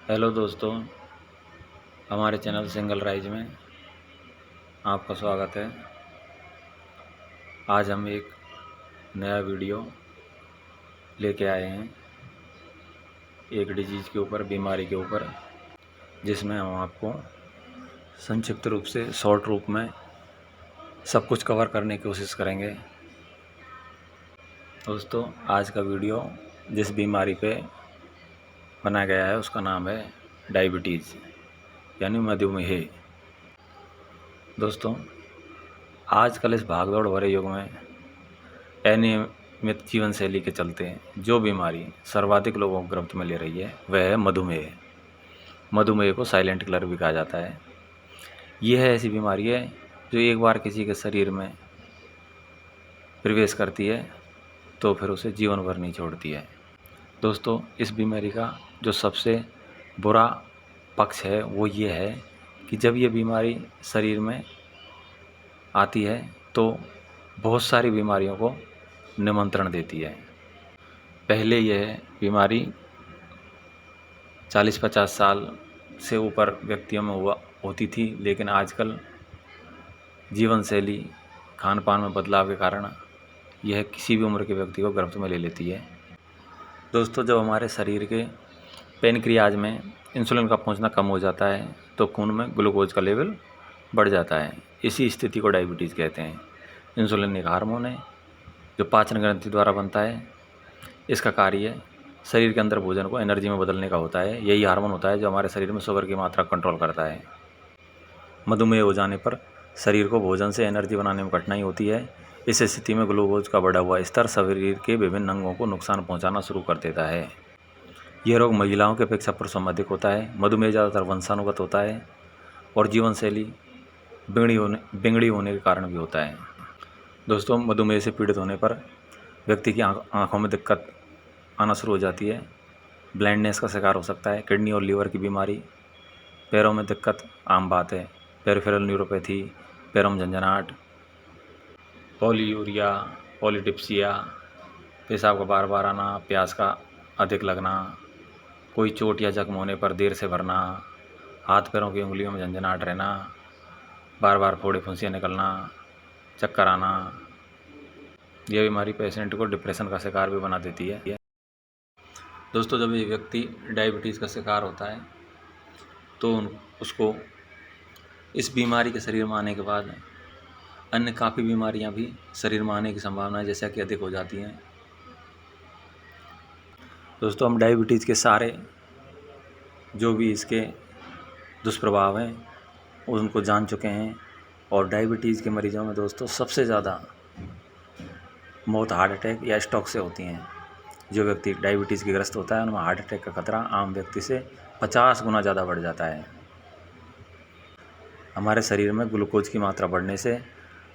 Hello दोस्तों, हमारे channel single rise में आपका स्वागत है। आज हम एक नया वीडियो लेके आए हैं एक डिजीज़ के ऊपर, बीमारी के ऊपर, जिसमें हम आपको संक्षिप्त रूप से, शॉर्ट रूप में सब कुछ कवर करने की कोशिश करेंगे। दोस्तों, आज का वीडियो जिस बीमारी पे बनाया गया है उसका नाम है डायबिटीज़ यानी मधुमेह। दोस्तों, आजकल इस भागदौड़ भरे युग में अनियमित जीवन शैली के चलते जो बीमारी सर्वाधिक लोगों को गिरफ्त में ले रही है वह है मधुमेह। मधुमेह को साइलेंट किलर भी कहा जाता है। यह ऐसी बीमारी है जो एक बार किसी के शरीर में प्रवेश करती है तो फिर उसे जीवन भर नहीं छोड़ती है। दोस्तों, इस बीमारी का जो सबसे बुरा पक्ष है वो ये है कि जब ये बीमारी शरीर में आती है तो बहुत सारी बीमारियों को निमंत्रण देती है। पहले यह बीमारी 40-50 साल से ऊपर व्यक्तियों में होती थी, लेकिन आजकल जीवन शैली, खान पान में बदलाव के कारण यह किसी भी उम्र के व्यक्ति को गिरफ्त में ले लेती है। दोस्तों, जब हमारे शरीर के पैनक्रियाज में इंसुलिन का पहुंचना कम हो जाता है तो खून में ग्लूकोज का लेवल बढ़ जाता है। इसी स्थिति को डायबिटीज़ कहते हैं। इंसुलिन एक हार्मोन है जो पाचन ग्रंथि द्वारा बनता है। इसका कार्य शरीर के अंदर भोजन को एनर्जी में बदलने का होता है। यही हार्मोन होता है जो हमारे शरीर में शुगर की मात्रा कंट्रोल करता है। मधुमेह हो जाने पर शरीर को भोजन से एनर्जी बनाने में कठिनाई होती है। इस स्थिति में ग्लूकोज का बढ़ा हुआ स्तर शरीर के विभिन्न अंगों को नुकसान पहुंचाना शुरू कर देता है। यह रोग महिलाओं की अपेक्षा पुरुषों में अधिक होता है। मधुमेह ज़्यादातर वंशानुगत होता है और जीवन शैली बिगड़ी होने के कारण भी होता है। दोस्तों, मधुमेह से पीड़ित होने पर व्यक्ति की आँखों में दिक्कत आना शुरू हो जाती है। ब्लाइंडनेस का शिकार हो सकता है। किडनी और लीवर की बीमारी, पैरों में दिक्कत आम बात है। पेरिफेरल न्यूरोपैथी, पैरों में झंझनाहट, पॉलीयूरिया, पॉलीडिप्सिया, पेशाब का बार बार आना, प्यास का अधिक लगना, कोई चोट या जख्म होने पर देर से भरना, हाथ पैरों की उंगलियों में झंझनाहट रहना, बार बार फोड़े फुंसियाँ निकलना, चक्कर आना। यह बीमारी पेशेंट को डिप्रेशन का शिकार भी बना देती है। दोस्तों, जब ये व्यक्ति डायबिटीज़ का शिकार होता है तो उसको इस बीमारी के शरीर में आने के बाद अन्य काफ़ी बीमारियां भी शरीर में आने की संभावना जैसा कि अधिक हो जाती हैं। दोस्तों, हम डायबिटीज़ के सारे जो भी इसके दुष्प्रभाव हैं उनको जान चुके हैं। और डायबिटीज़ के मरीजों में दोस्तों सबसे ज़्यादा मौत हार्ट अटैक या स्ट्रोक से होती हैं। जो व्यक्ति डायबिटीज़ के ग्रस्त होता है उनमें हार्ट अटैक का खतरा आम व्यक्ति से 50 गुना ज़्यादा बढ़ जाता है। हमारे शरीर में ग्लूकोज की मात्रा बढ़ने से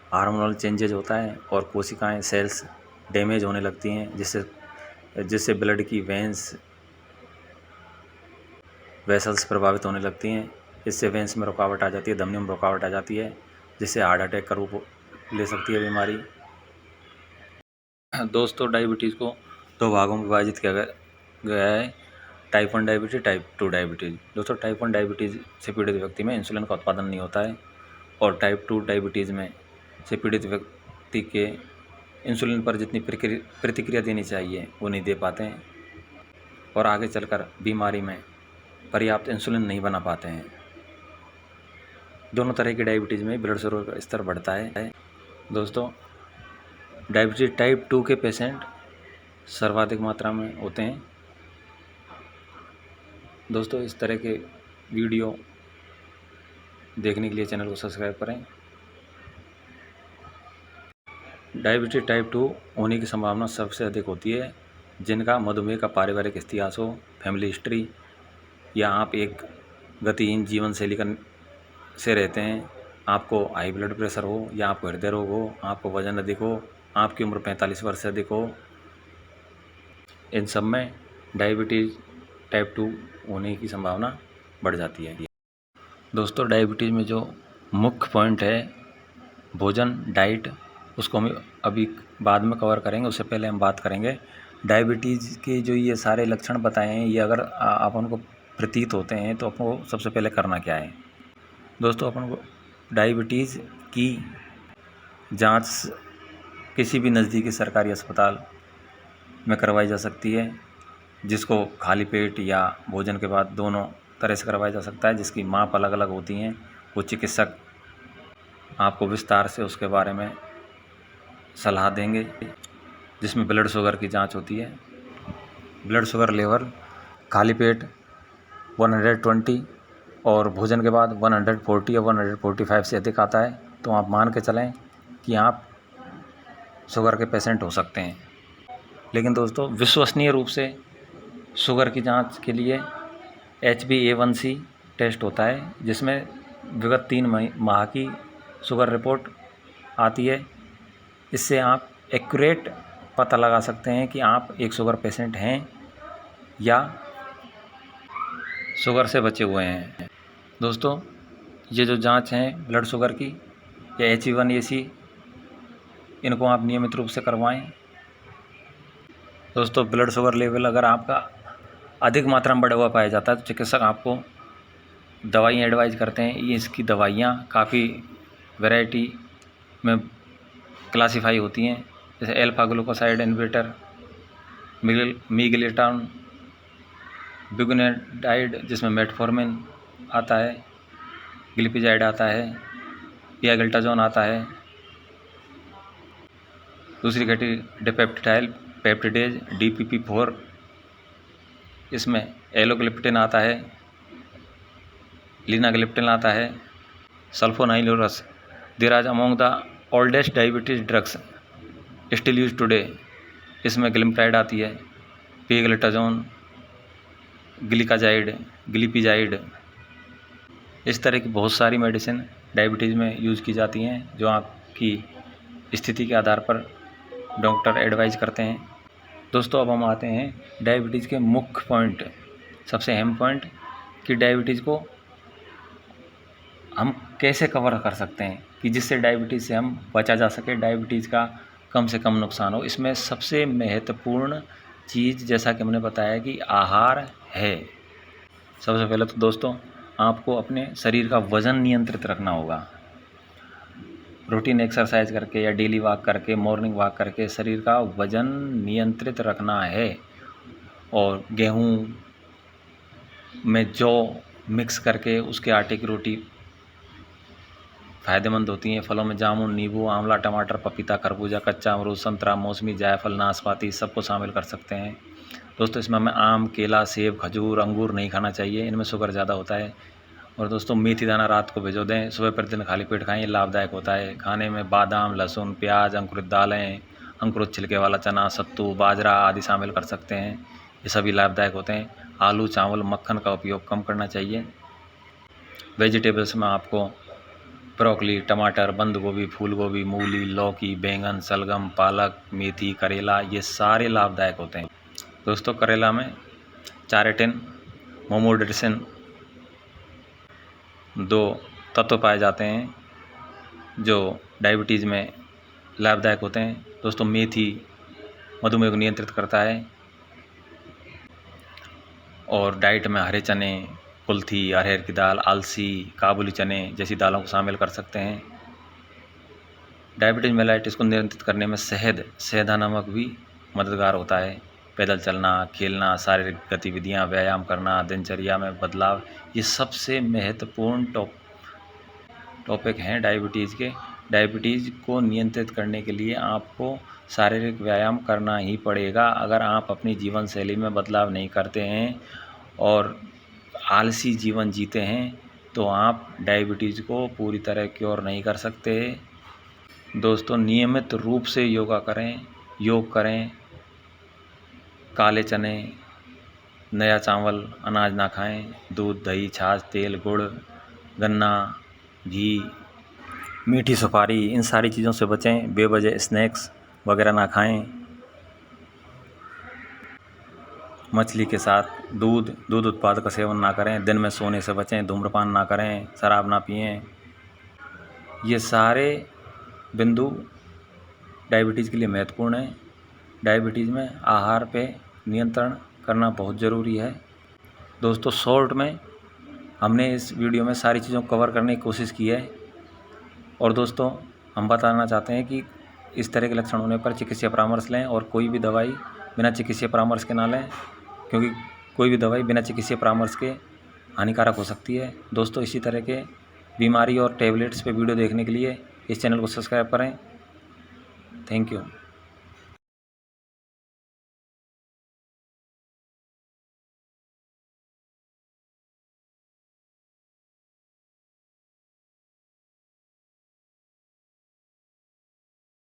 हार्मोनल चेंजेज होता है और कोशिकाएं, सेल्स डैमेज होने लगती हैं, जिससे ब्लड की वेसल्स प्रभावित होने लगती हैं। इससे वेंस में रुकावट आ जाती है, धमनियों में रुकावट आ जाती है, जिससे हार्ट अटैक का रूप ले सकती है बीमारी। दोस्तों, डायबिटीज़ को 2 भागों में विभाजित किया गया है, टाइप 1 डायबिटीज़, टाइप 2 डायबिटीज़। दोस्तों, टाइप 1 डायबिटीज़ से पीड़ित व्यक्ति में इंसुलिन का उत्पादन नहीं होता है और टाइप 2 डायबिटीज़ में से पीड़ित व्यक्ति के इंसुलिन पर जितनी प्रतिक्रिया देनी चाहिए वो नहीं दे पाते हैं और आगे चलकर बीमारी में पर्याप्त इंसुलिन नहीं बना पाते हैं। दोनों तरह की डायबिटीज़ में ब्लड शुगर का स्तर बढ़ता है। दोस्तों, डायबिटीज़ टाइप 2 के पेशेंट सर्वाधिक मात्रा में होते हैं। दोस्तों, इस तरह के वीडियो देखने के लिए चैनल को सब्सक्राइब करें। डायबिटीज टाइप 2 होने की संभावना सबसे अधिक होती है जिनका मधुमेह का पारिवारिक इतिहास हो, फैमिली हिस्ट्री, या आप एक गतिहीन जीवन शैली से रहते हैं, आपको हाई ब्लड प्रेशर हो या आपको हृदय रोग हो, आपको वजन अधिक हो, आपकी उम्र 45 वर्ष से अधिक हो, इन सब में डायबिटीज़ टाइप 2 होने की संभावना बढ़ जाती है। दोस्तों, डायबिटीज़ में जो मुख्य पॉइंट है भोजन, डाइट, उसको हम अभी बाद में कवर करेंगे। उससे पहले हम बात करेंगे डायबिटीज़ के जो ये सारे लक्षण बताए हैं, ये अगर आप उनको प्रतीत होते हैं तो अपन को सबसे पहले करना क्या है। दोस्तों, अपन को डायबिटीज़ की जांच किसी भी नज़दीकी सरकारी अस्पताल में करवाई जा सकती है, जिसको खाली पेट या भोजन के बाद दोनों तरह से करवाया जा सकता है, जिसकी माप अलग अलग होती हैं। वो चिकित्सक आपको विस्तार से उसके बारे में सलाह देंगे। जिसमें ब्लड शुगर की जांच होती है। ब्लड शुगर लेवल खाली पेट 120 और भोजन के बाद 140 या 145 से अधिक आता है तो आप मान के चलें कि आप शुगर के पेशेंट हो सकते हैं। लेकिन दोस्तों, विश्वसनीय रूप से शुगर की जांच के लिए HbA1c टेस्ट होता है, जिसमें विगत 3 माह की शुगर रिपोर्ट आती है। इससे आप एक्यूरेट पता लगा सकते हैं कि आप एक शुगर पेशेंट हैं या शुगर से बचे हुए हैं। दोस्तों, ये जो जांच हैं ब्लड शुगर की या HbA1c, इनको आप नियमित रूप से करवाएं। दोस्तों, ब्लड शुगर लेवल अगर आपका अधिक मात्रा में बढ़ा हुआ पाया जाता है तो चिकित्सक आपको दवाइयाँ एडवाइज करते हैं। ये इसकी दवाइयाँ काफ़ी वैरायटी में क्लासीफाई होती हैं, जैसे अल्फा ग्लूकोसाइड इनहिबिटर, मीगलेटान, ब्यूगेनाइड जिसमें मेटफॉर्मिन आता है, ग्लिपिजाइड आता है, पियागल्टाजोन आता है। दूसरी कैटेगरी डिपेप्टाइल पेप्टिडेज DPP-4, इसमें एलोग्लिप्टिन आता है, लीनाग्लिप्टिन आता है, sulfonylureas. There are among the oldest diabetes drugs still use today, इसमें ग्लिम्प्राइड आती है, पियागल्टाजोन, ग्लिकाजाइड, ग्लिपिजाइड। इस तरह की बहुत सारी मेडिसिन डायबिटीज़ में यूज़ की जाती हैं, जो आपकी स्थिति के आधार पर डॉक्टर एडवाइज करते हैं। दोस्तों, अब हम आते हैं डायबिटीज़ के मुख्य पॉइंट, सबसे अहम पॉइंट कि डायबिटीज़ को हम कैसे कवर कर सकते हैं कि जिससे डायबिटीज़ से हम बचा जा सके, डायबिटीज़ का कम से कम नुकसान हो। इसमें सबसे महत्वपूर्ण चीज़, जैसा कि हमने बताया, कि आहार है। सबसे पहले तो दोस्तों, आपको अपने शरीर का वज़न नियंत्रित रखना होगा। रूटीन एक्सरसाइज करके या डेली वॉक करके, मॉर्निंग वॉक करके शरीर का वज़न नियंत्रित रखना है। और गेहूँ में जौ मिक्स करके उसके आटे की रोटी फ़ायदेमंद होती हैं। फलों में जामुन, नींबू, आंवला, टमाटर, पपीता, खरबूजा, कच्चा अमरूद, संतरा, मौसमी, जायफल, नाशपाती सबको शामिल कर सकते हैं। दोस्तों, इसमें हमें आम, केला, सेब, खजूर, अंगूर नहीं खाना चाहिए, इनमें शुगर ज़्यादा होता है। और दोस्तों, मेथी दाना रात को भिगो दें, सुबह प्रतिदिन खाली पेट खाएं, ये लाभदायक होता है। खाने में बादाम, लहसुन, प्याज, अंकुरित दालें, अंकुरित छिलके वाला चना, सत्तू, बाजरा आदि शामिल कर सकते हैं, ये सभी लाभदायक होते हैं। आलू, चावल, मक्खन का उपयोग कम करना चाहिए। वेजिटेबल्स में आपको ब्रोकली, टमाटर, बंद गोभी, फूल गोभी, मूली, लौकी, बैंगन, सलगम, पालक, मेथी, करेला, ये सारे लाभदायक होते हैं। दोस्तों, करेला में चारेटिन, मोमोड्रिसिन 2 तत्व पाए जाते हैं जो डायबिटीज़ में लाभदायक होते हैं। दोस्तों, मेथी मधुमेह को नियंत्रित करता है। और डाइट में हरे चने, कुल्थी, अरहर की दाल, अलसी, काबुली चने जैसी दालों को शामिल कर सकते हैं। डायबिटीज़ मेलाइटिस को नियंत्रित करने में सेंधा नमक भी मददगार होता है। पैदल चलना, खेलना, शारीरिक गतिविधियां, व्यायाम करना, दिनचर्या में बदलाव, ये सबसे महत्वपूर्ण टॉपिक हैं डायबिटीज़ के। डायबिटीज़ को नियंत्रित करने के लिए आपको शारीरिक व्यायाम करना ही पड़ेगा। अगर आप अपनी जीवन शैली में बदलाव नहीं करते हैं और आलसी जीवन जीते हैं तो आप डायबिटीज़ को पूरी तरह क्योर नहीं कर सकते। दोस्तों, नियमित रूप से योग करें। काले चने, नया चावल, अनाज ना खाएं। दूध, दही, छाछ, तेल, गुड़, गन्ना, घी, मीठी सुपारी, इन सारी चीज़ों से बचें। बेवजह स्नैक्स वगैरह ना खाएं। मछली के साथ दूध उत्पाद का सेवन ना करें। दिन में सोने से बचें। धूम्रपान ना करें। शराब ना पिएं। ये सारे बिंदु डायबिटीज़ के लिए महत्वपूर्ण हैं। डायबिटीज़ में आहार पे नियंत्रण करना बहुत ज़रूरी है। दोस्तों शॉर्ट में हमने इस वीडियो में सारी चीज़ों को कवर करने की कोशिश की है। और दोस्तों हम बताना चाहते हैं कि इस तरह के लक्षण होने पर चिकित्सीय परामर्श लें और कोई भी दवाई बिना चिकित्सीय परामर्श के ना लें, क्योंकि कोई भी दवाई बिना चिकित्सीय परामर्श के हानिकारक हो सकती है। दोस्तों इसी तरह के बीमारी और टैबलेट्स पे वीडियो देखने के लिए इस चैनल को सब्सक्राइब करें। Thank you.